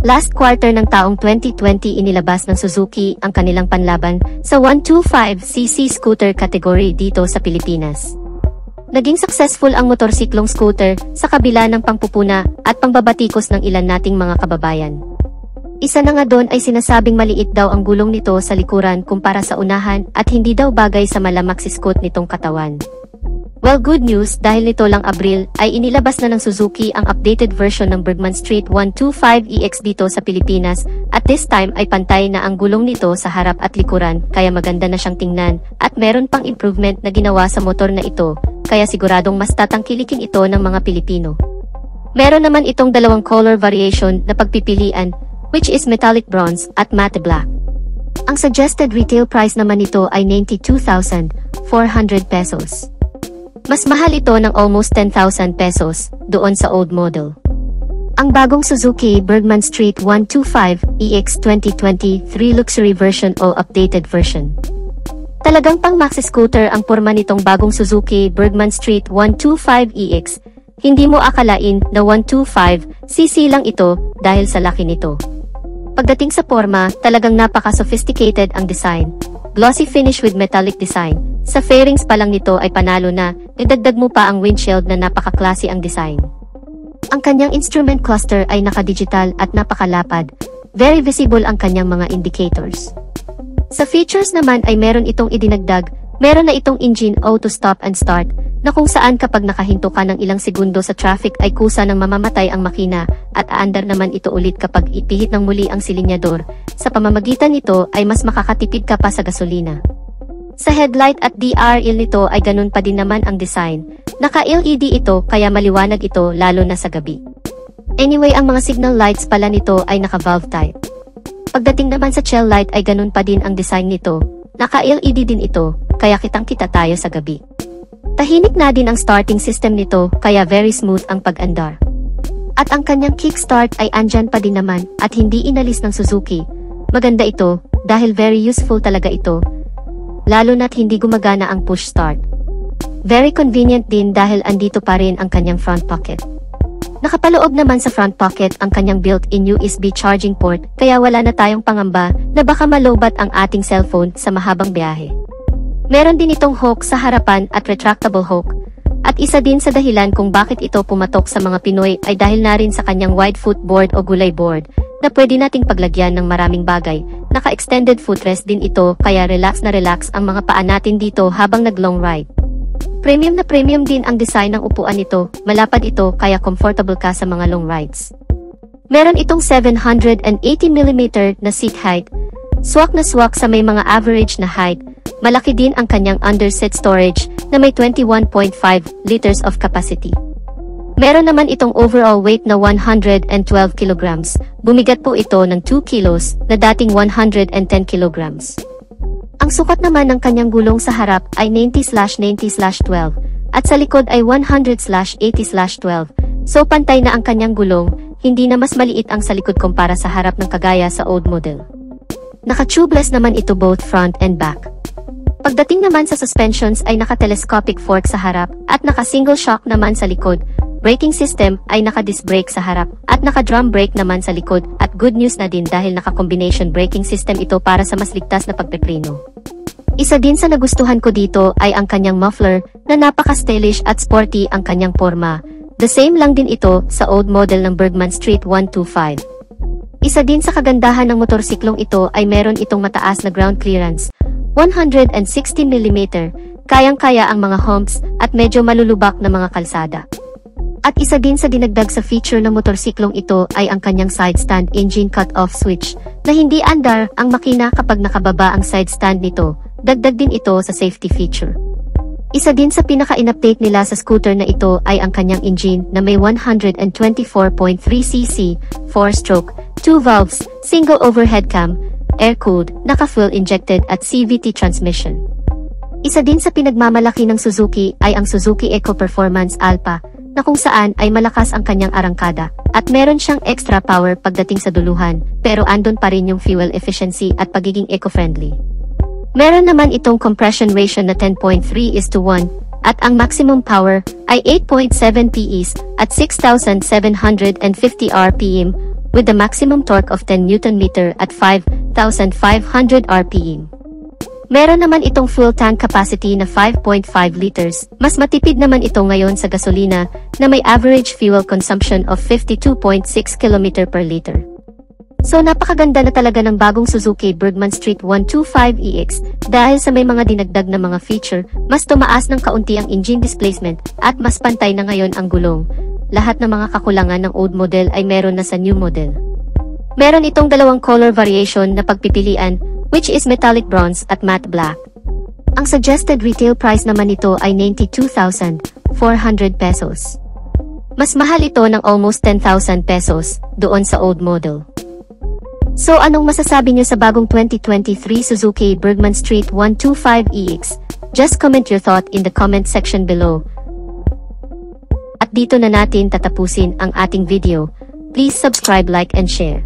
Last quarter ng taong 2020 inilabas ng Suzuki ang kanilang panlaban sa 125cc scooter category dito sa Pilipinas. Naging successful ang motorsiklong scooter sa kabila ng pangpupuna at pangbabatikos ng ilan nating mga kababayan. Isa na nga doon ay sinasabing maliit daw ang gulong nito sa likuran kumpara sa unahan at hindi daw bagay sa malamak si Scoot nitong katawan. Well, good news dahil nito lang Abril ay inilabas na ng Suzuki ang updated version ng Bergman Street 125EX dito sa Pilipinas at this time ay pantay na ang gulong nito sa harap at likuran kaya maganda na siyang tingnan at meron pang improvement na ginawa sa motor na ito kaya siguradong mas tatangkilikin ito ng mga Pilipino. Meron naman itong dalawang color variation na pagpipilian which is metallic bronze at matte black. Ang suggested retail price naman nito ay 92,400 pesos. Mas mahal ito ng almost 10,000 pesos doon sa old model. Ang bagong Suzuki Bergman Street 125EX 2023 Luxury Version o Updated Version. Talagang pang maxi scooter ang porma nitong bagong Suzuki Bergman Street 125EX. Hindi mo akalain na 125cc lang ito dahil sa laki nito. Pagdating sa porma, talagang napaka-sophisticated ang design. Glossy finish with metallic design. Sa fairings pa lang nito ay panalo na, idagdag mo pa ang windshield na napaka-classy ang design. Ang kanyang instrument cluster ay naka-digital at napakalapad. Very visible ang kanyang mga indicators. Sa features naman ay meron itong idinagdag, meron na itong engine auto stop and start, na kung saan kapag nakahinto ka ng ilang segundo sa traffic ay kusa ng mamamatay ang makina, at aandar naman ito ulit kapag ipihit ng muli ang silinyador. Sa pamamagitan nito ay mas makakatipid ka pa sa gasolina. Sa headlight at DRL nito ay ganun pa din naman ang design. Naka-LED ito kaya maliwanag ito lalo na sa gabi. Anyway, ang mga signal lights pala nito ay naka-valve type. Pagdating naman sa tail light ay ganun pa din ang design nito. Naka-LED din ito, kaya kitang-kita tayo sa gabi. Tahimik na din ang starting system nito kaya very smooth ang pag-andar. At ang kanyang kickstart ay andyan pa din naman at hindi inalis ng Suzuki. Maganda ito dahil very useful talaga ito. Lalo na't hindi gumagana ang push start. Very convenient din dahil andito pa rin ang kanyang front pocket. Nakapaloob naman sa front pocket ang kanyang built-in USB charging port kaya wala na tayong pangamba na baka malobat ang ating cellphone sa mahabang biyahe. Meron din itong hook sa harapan at retractable hook. At isa din sa dahilan kung bakit ito pumatok sa mga Pinoy ay dahil na rin sa kanyang wide footboard o gulay board na pwede nating paglagyan ng maraming bagay. Naka-extended footrest din ito kaya relax na relax ang mga paa natin dito habang nag-long ride. Premium na premium din ang design ng upuan nito, malapad ito kaya comfortable ka sa mga long rides. Meron itong 780mm na seat height, swak na swak sa may mga average na height. Malaki din ang kanyang underseat storage na may 21.5 liters of capacity. Meron naman itong overall weight na 112 kilograms. Bumigat po ito ng 2 kilos na dating 110 kilograms. Ang sukat naman ng kanyang gulong sa harap ay 90/90/12 at sa likod ay 100/80/12. So pantay na ang kanyang gulong, hindi na mas maliit ang sa likod kumpara sa harap ng kagaya sa old model. Naka-tubeless naman ito both front and back. Pagdating naman sa suspensions ay naka-telescopic fork sa harap at naka-single shock naman sa likod. Braking system ay naka-disc brake sa harap at naka-drum brake naman sa likod at good news na din dahil naka-combination braking system ito para sa mas ligtas na pagpepreno. Isa din sa nagustuhan ko dito ay ang kanyang muffler na napaka-stylish at sporty ang kanyang porma. The same lang din ito sa old model ng Bergman Street 125. Isa din sa kagandahan ng motorsiklong ito ay meron itong mataas na ground clearance. 160mm, kayang-kaya ang mga humps at medyo malulubak na mga kalsada. At isa din sa dinagdag sa feature ng motorsiklong ito ay ang kanyang side stand engine cut-off switch na hindi andar ang makina kapag nakababa ang side stand nito. Dagdag din ito sa safety feature. Isa din sa pinaka-in-update nila sa scooter na ito ay ang kanyang engine na may 124.3cc, 4-stroke, 2 valves, single overhead cam, air-cooled, naka-fuel injected at CVT transmission. Isa din sa pinagmamalaki ng Suzuki ay ang Suzuki Eco Performance Alpha, na kung saan ay malakas ang kanyang arangkada, at meron siyang extra power pagdating sa duluhan, pero andon pa rin yung fuel efficiency at pagiging eco-friendly. Meron naman itong compression ratio na 10.3:1, at ang maximum power ay 8.7 PS at 6,750 RPM, with the maximum torque of 10 Nm at 5,500 RPM. Meron naman itong fuel tank capacity na 5.5 liters. Mas matipid naman ito ngayon sa gasolina na may average fuel consumption of 52.6 km per liter. So napakaganda na talaga ng bagong Suzuki Bergman Street 125EX dahil sa may mga dinagdag na mga feature, mas tumaas ng kaunti ang engine displacement at mas pantay na ngayon ang gulong. Lahat ng mga kakulangan ng old model ay meron na sa new model. Meron itong dalawang color variation na pagpipilian, which is metallic bronze at matte black. Ang suggested retail price naman nito ay 92,400 pesos. Mas mahal ito ng almost 10,000 pesos doon sa old model. So anong masasabi niyo sa bagong 2023 Suzuki Bergman Street 125EX? Just comment your thought in the comment section below. At dito na natin tatapusin ang ating video. Please subscribe, like and share.